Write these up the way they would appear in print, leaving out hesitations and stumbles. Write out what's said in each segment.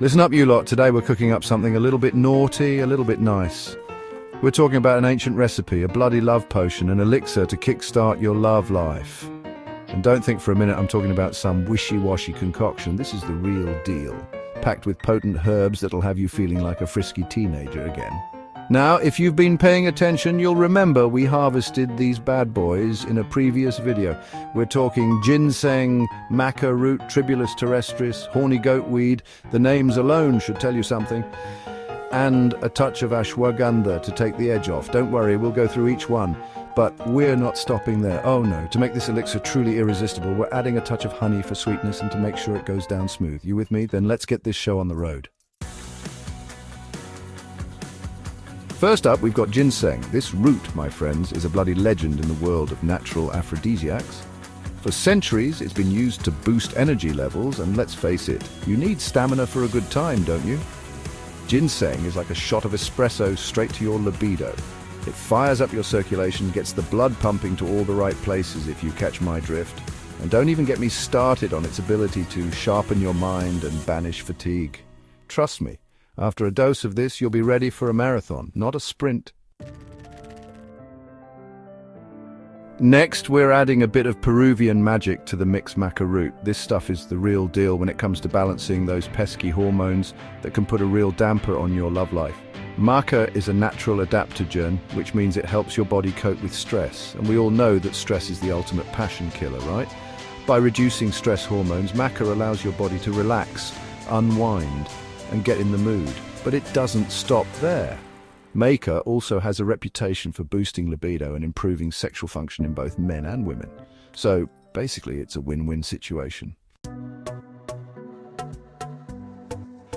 Listen up, you lot. Today we're cooking up something a little bit naughty, a little bit nice. We're talking about an ancient recipe, a bloody love potion, an elixir to kickstart your love life. And don't think for a minute I'm talking about some wishy-washy concoction. This is the real deal, packed with potent herbs that'll have you feeling like a frisky teenager again. Now, if you've been paying attention, you'll remember we harvested these bad boys in a previous video. We're talking ginseng, maca root, tribulus terrestris, horny goatweed. The names alone should tell you something. And a touch of ashwagandha to take the edge off. Don't worry, we'll go through each one. But we're not stopping there. Oh no, to make this elixir truly irresistible, we're adding a touch of honey for sweetness and to make sure it goes down smooth. You with me? Then let's get this show on the road. First up, we've got ginseng. This root, my friends, is a bloody legend in the world of natural aphrodisiacs. For centuries, it's been used to boost energy levels, and let's face it, you need stamina for a good time, don't you? Ginseng is like a shot of espresso straight to your libido. It fires up your circulation, gets the blood pumping to all the right places, if you catch my drift. And don't even get me started on its ability to sharpen your mind and banish fatigue. Trust me. After a dose of this, you'll be ready for a marathon, not a sprint. Next, we're adding a bit of Peruvian magic to the mixed maca root. This stuff is the real deal when it comes to balancing those pesky hormones that can put a real damper on your love life. Maca is a natural adaptogen, which means it helps your body cope with stress. And we all know that stress is the ultimate passion killer, right? By reducing stress hormones, maca allows your body to relax, unwind, and get in the mood. But it doesn't stop there. Maca also has a reputation for boosting libido and improving sexual function in both men and women. So basically it's a win-win situation.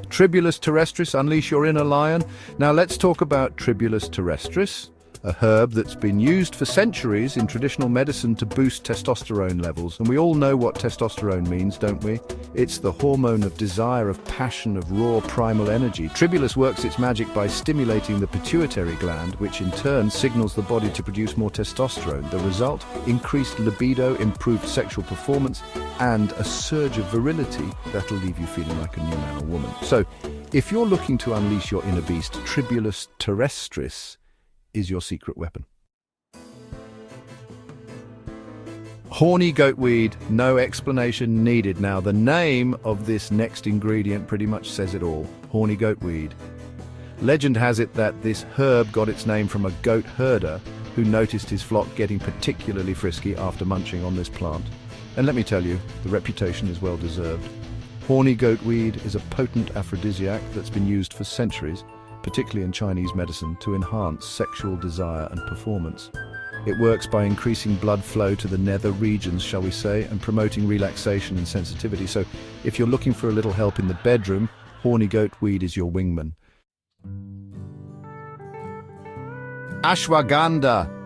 Tribulus terrestris, unleash your inner lion. Now let's talk about Tribulus terrestris, a herb that's been used for centuries in traditional medicine to boost testosterone levels. And we all know what testosterone means, don't we? It's the hormone of desire, of passion, of raw primal energy. Tribulus works its magic by stimulating the pituitary gland, which in turn signals the body to produce more testosterone. The result? Increased libido, improved sexual performance, and a surge of virility that'll leave you feeling like a new man or woman. So, if you're looking to unleash your inner beast, Tribulus terrestris is your secret weapon. Horny goatweed, no explanation needed. Now, the name of this next ingredient pretty much says it all. Horny goatweed. Legend has it that this herb got its name from a goat herder who noticed his flock getting particularly frisky after munching on this plant. And let me tell you, the reputation is well deserved. Horny goatweed is a potent aphrodisiac that's been used for centuries, particularly in Chinese medicine, to enhance sexual desire and performance. It works by increasing blood flow to the nether regions, shall we say, and promoting relaxation and sensitivity. So if you're looking for a little help in the bedroom, horny goatweed is your wingman. Ashwagandha.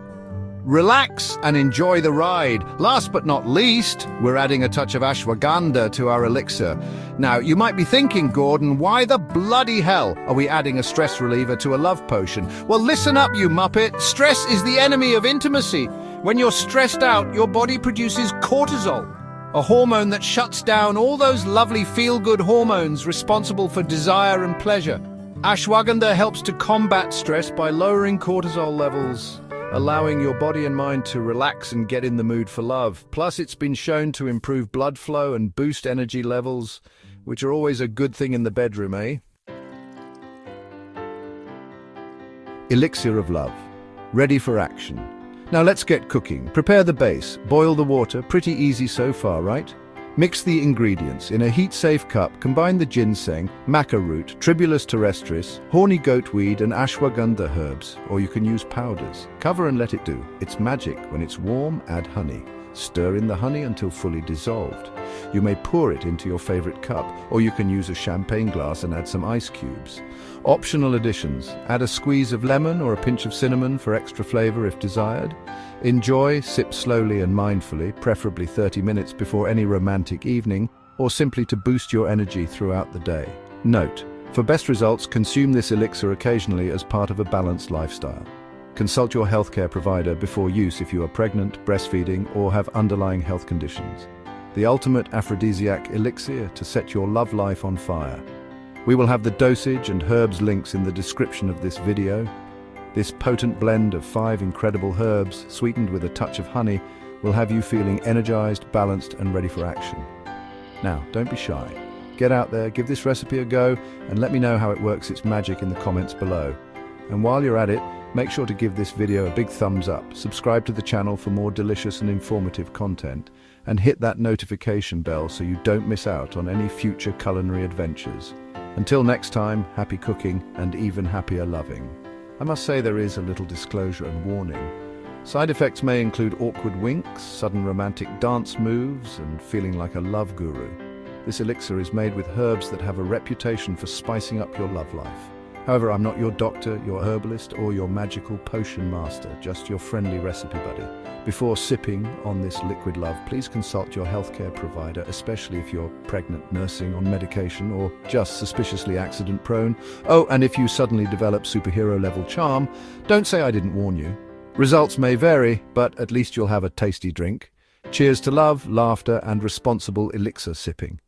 Relax and enjoy the ride. Last but not least, we're adding a touch of ashwagandha to our elixir. Now, you might be thinking, Gordon, why the bloody hell are we adding a stress reliever to a love potion? Well, listen up, you muppet. Stress is the enemy of intimacy. When you're stressed out, your body produces cortisol, a hormone that shuts down all those lovely feel-good hormones responsible for desire and pleasure. Ashwagandha helps to combat stress by lowering cortisol levels, allowing your body and mind to relax and get in the mood for love. Plus, it's been shown to improve blood flow and boost energy levels, which are always a good thing in the bedroom, eh? Elixir of love. Ready for action. Now let's get cooking. Prepare the base. Boil the water. Pretty easy so far, right? Mix the ingredients. In a heat-safe cup, combine the ginseng, maca root, Tribulus terrestris, horny goatweed and ashwagandha herbs, or you can use powders. Cover and let it do. It's magic. When it's warm, add honey. Stir in the honey until fully dissolved. You may pour it into your favorite cup, or you can use a champagne glass and add some ice cubes. Optional additions. Add a squeeze of lemon or a pinch of cinnamon for extra flavor if desired. Enjoy, sip slowly and mindfully, preferably 30 minutes before any romantic evening, or simply to boost your energy throughout the day. Note: for best results, consume this elixir occasionally as part of a balanced lifestyle. Consult your healthcare provider before use if you are pregnant, breastfeeding, or have underlying health conditions. the ultimate aphrodisiac elixir to set your love life on fire. We will have the dosage and herbs links in the description of this video. This potent blend of 5 incredible herbs, sweetened with a touch of honey, will have you feeling energized, balanced, and ready for action. Now, don't be shy. Get out there, give this recipe a go, and let me know how it works its magic in the comments below. And while you're at it, make sure to give this video a big thumbs up, subscribe to the channel for more delicious and informative content, and hit that notification bell so you don't miss out on any future culinary adventures. Until next time, happy cooking and even happier loving. I must say there is a little disclosure and warning. Side effects may include awkward winks, sudden romantic dance moves, and feeling like a love guru. This elixir is made with herbs that have a reputation for spicing up your love life. However, I'm not your doctor, your herbalist, or your magical potion master, just your friendly recipe buddy. Before sipping on this liquid love, please consult your healthcare provider, especially if you're pregnant, nursing, on medication, or just suspiciously accident-prone. Oh, and if you suddenly develop superhero-level charm, don't say I didn't warn you. Results may vary, but at least you'll have a tasty drink. Cheers to love, laughter, and responsible elixir sipping.